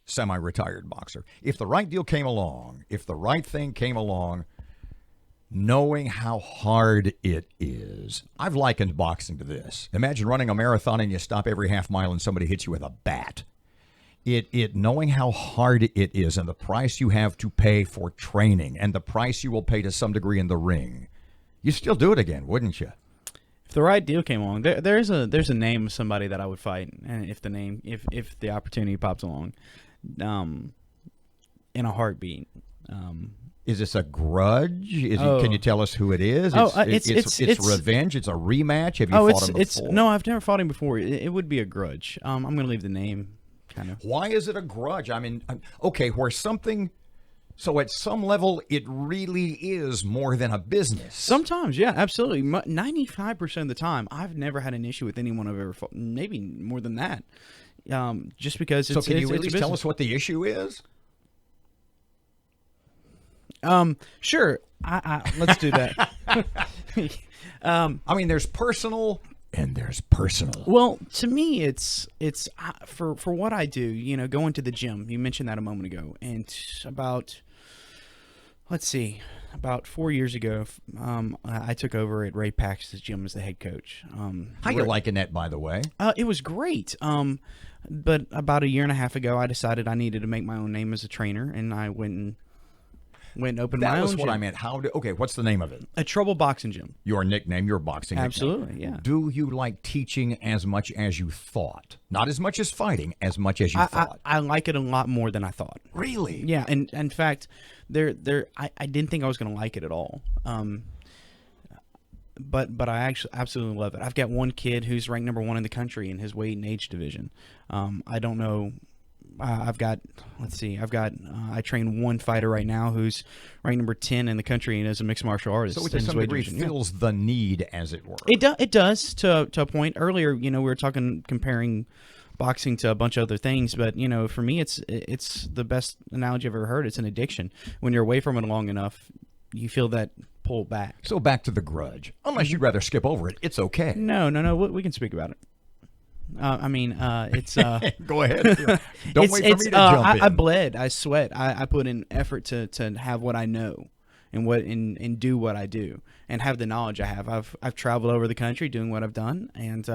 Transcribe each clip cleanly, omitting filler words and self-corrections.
semi-retired boxer. If the right deal came along, if the right thing came along, knowing how hard it is. I've likened boxing to this. Imagine running a marathon and you stop every half mile and somebody hits you with a bat. Knowing how hard it is and the price you have to pay for training and the price you will pay to some degree in the ring, you'd still do it again, wouldn't you? If the right deal came along, there's a name of somebody that I would fight, and if the opportunity pops along, in a heartbeat. Is this a grudge? Can you tell us who it is? It's revenge. It's a rematch. Have you fought him before? No, I've never fought him before. It would be a grudge. I'm going to leave the name kind of. Why is it a grudge? I mean, okay, where something. So at some level, it really is more than a business. Sometimes, yeah, absolutely. 95% of the time, I've never had an issue with anyone I've ever fought. Maybe more than that. Just because it's. So can you at least tell us what the issue is? Sure. Let's do that. I mean, there's personal and there's personal. Well, to me, it's for what I do. Going to the gym. You mentioned that a moment ago, and about 4 years ago, I took over at Ray Pax's gym as the head coach. How you liking that, by the way? It was great. But about a year and a half ago, I decided I needed to make my own name as a trainer, and I went and opened my own That was what gym. I meant. Okay, what's the name of it? A Trouble Boxing Gym. Your nickname, your boxing Absolutely, nickname. yeah. Do you like teaching as much as you thought? Not as much as fighting, as much as you thought. I like it a lot more than I thought. Really? Yeah, and in fact, I didn't think I was going to like it at all. But I actually absolutely love it. I've got one kid who's ranked number 1 in the country in his weight and age division. I don't know. I train one fighter right now who's ranked number 10 in the country and is a mixed martial artist. So it to some degree fills the need, as it were. It does to a point. Earlier, we were comparing boxing to a bunch of other things, but for me, it's the best analogy I've ever heard. It's an addiction. When you're away from it long enough, you feel that pull back. So back to the grudge. Unless you'd rather skip over it, it's okay. No. We can speak about it. It's Go ahead. Don't wait for me to jump in. I bled. I sweat. I put in effort to have what I know and do what I do and have the knowledge I have. I've traveled over the country doing what I've done, and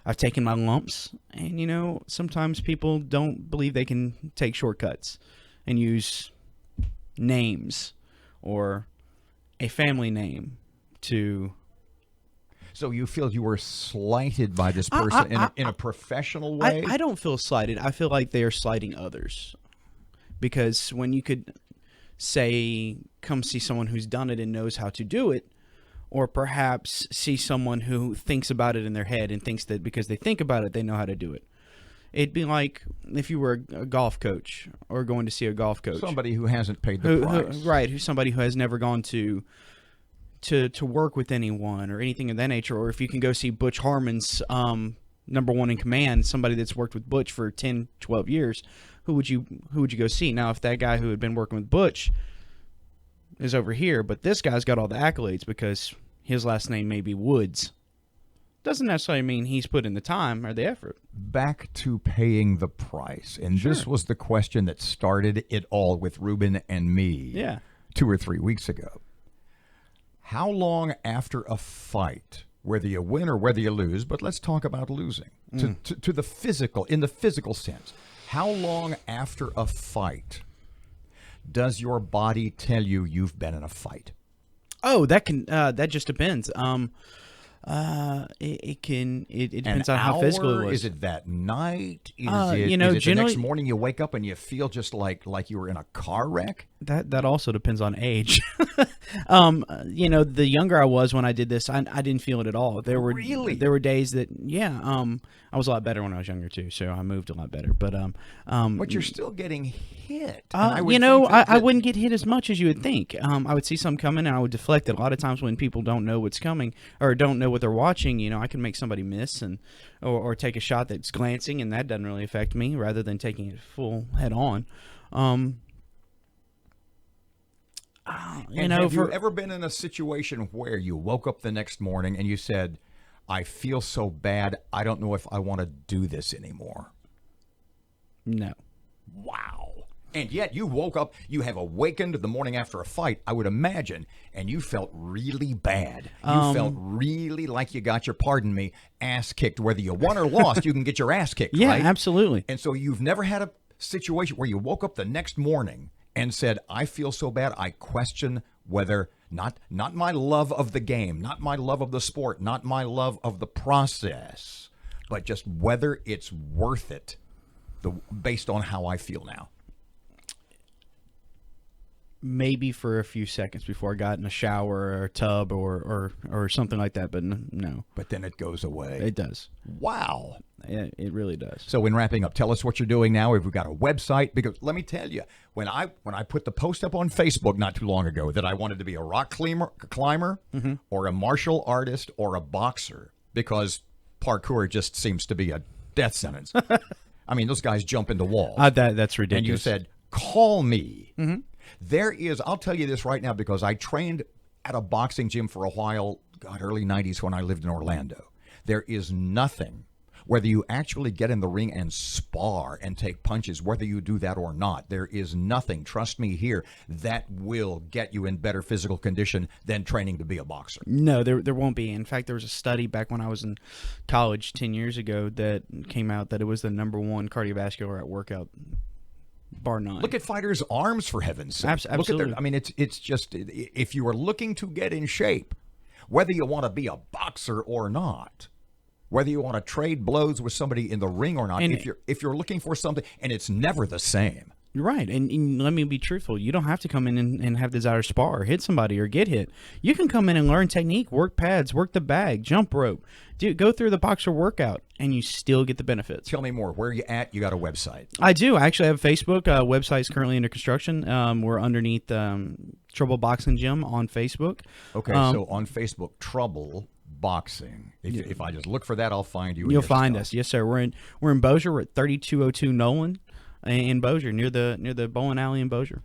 I've taken my lumps. And sometimes people don't believe they can take shortcuts and use names or a family name to. So you feel you were slighted by this person in a professional way? I don't feel slighted. I feel like they are slighting others. Because when you could say, come see someone who's done it and knows how to do it, or perhaps see someone who thinks about it in their head and thinks that because they think about it, they know how to do it. It'd be like if you were a golf coach or going to see a golf coach. Somebody who hasn't paid the price. Who's somebody who has never gone to work with anyone or anything of that nature, or if you can go see Butch Harmon's number 1 in command, somebody that's worked with Butch for 10, 12 years, who would you go see? Now, if that guy who had been working with Butch is over here, but this guy's got all the accolades because his last name may be Woods, doesn't necessarily mean he's put in the time or the effort. Back to paying the price, and Sure. This was the question that started it all with Ruben and me 2 or 3 weeks ago. How long after a fight, whether you win or whether you lose, but let's talk about losing, to the physical, in the physical sense, how long after a fight does your body tell you you've been in a fight? Oh, that just depends. It depends on how physical it was. Is it that night? Is it the next morning you wake up and you feel just like you were in a car wreck? That also depends on age. The younger I was when I did this, I didn't feel it at all. There were days that I was a lot better when I was younger too, so I moved a lot better. But you're still getting hit. I wouldn't get hit as much as you would think. I would see something coming and I would deflect it. A lot of times when people don't know what's coming or don't know what they're watching, I can make somebody miss or take a shot that's glancing, and that doesn't really affect me rather than taking it full head on. Have you ever been in a situation where you woke up the next morning and you said, I feel so bad, I don't know if I want to do this anymore? No. Wow. And yet you woke up, you have awakened the morning after a fight, I would imagine, and you felt really bad. You felt really like you got your, pardon me, ass kicked. Whether you won or lost, you can get your ass kicked, Yeah, right? absolutely. And so you've never had a situation where you woke up the next morning and said, I feel so bad, I question whether, not my love of the game, not my love of the sport, not my love of the process, but just whether it's worth it based on how I feel now. Maybe for a few seconds before I got in a shower or a tub or something like that, but no. But then it goes away. It does. Wow. It really does. So in wrapping up, tell us what you're doing now. If we've got a website, because let me tell you, when I put the post up on Facebook not too long ago that I wanted to be a rock climber or a martial artist or a boxer, because parkour just seems to be a death sentence. I mean, those guys jump into walls. That's ridiculous. And you said, call me. There is, I'll tell you this right now, because I trained at a boxing gym for a while, God, early 90s when I lived in Orlando. There is nothing, whether you actually get in the ring and spar and take punches, whether you do that or not, there is nothing, trust me here, that will get you in better physical condition than training to be a boxer. No, there won't be. In fact, there was a study back when I was in college 10 years ago that came out that it was the #1 cardiovascular workout, bar none. Look at fighters' arms, for heaven's sake. Absolutely. Look at their, I mean, it's just, if you are looking to get in shape, whether you want to be a boxer or not, whether you want to trade blows with somebody in the ring or not, And if you're looking for something, and it's never the same. You're right. And let me be truthful. You don't have to come in and have the desire to spar or hit somebody or get hit. You can come in and learn technique, work pads, work the bag, jump rope, go through the boxer workout, and you still get the benefits. Tell me more. Where are you at? You got a website? I do. I actually have Facebook. Website is currently under construction. We're underneath Trouble Boxing Gym on Facebook. Okay, so on Facebook, Trouble Boxing. If I just look for that, I'll find you. You'll find us. Yes, sir. We're in Bossier. We're at 3202 Nolan in Bossier, near the bowling alley in Bossier.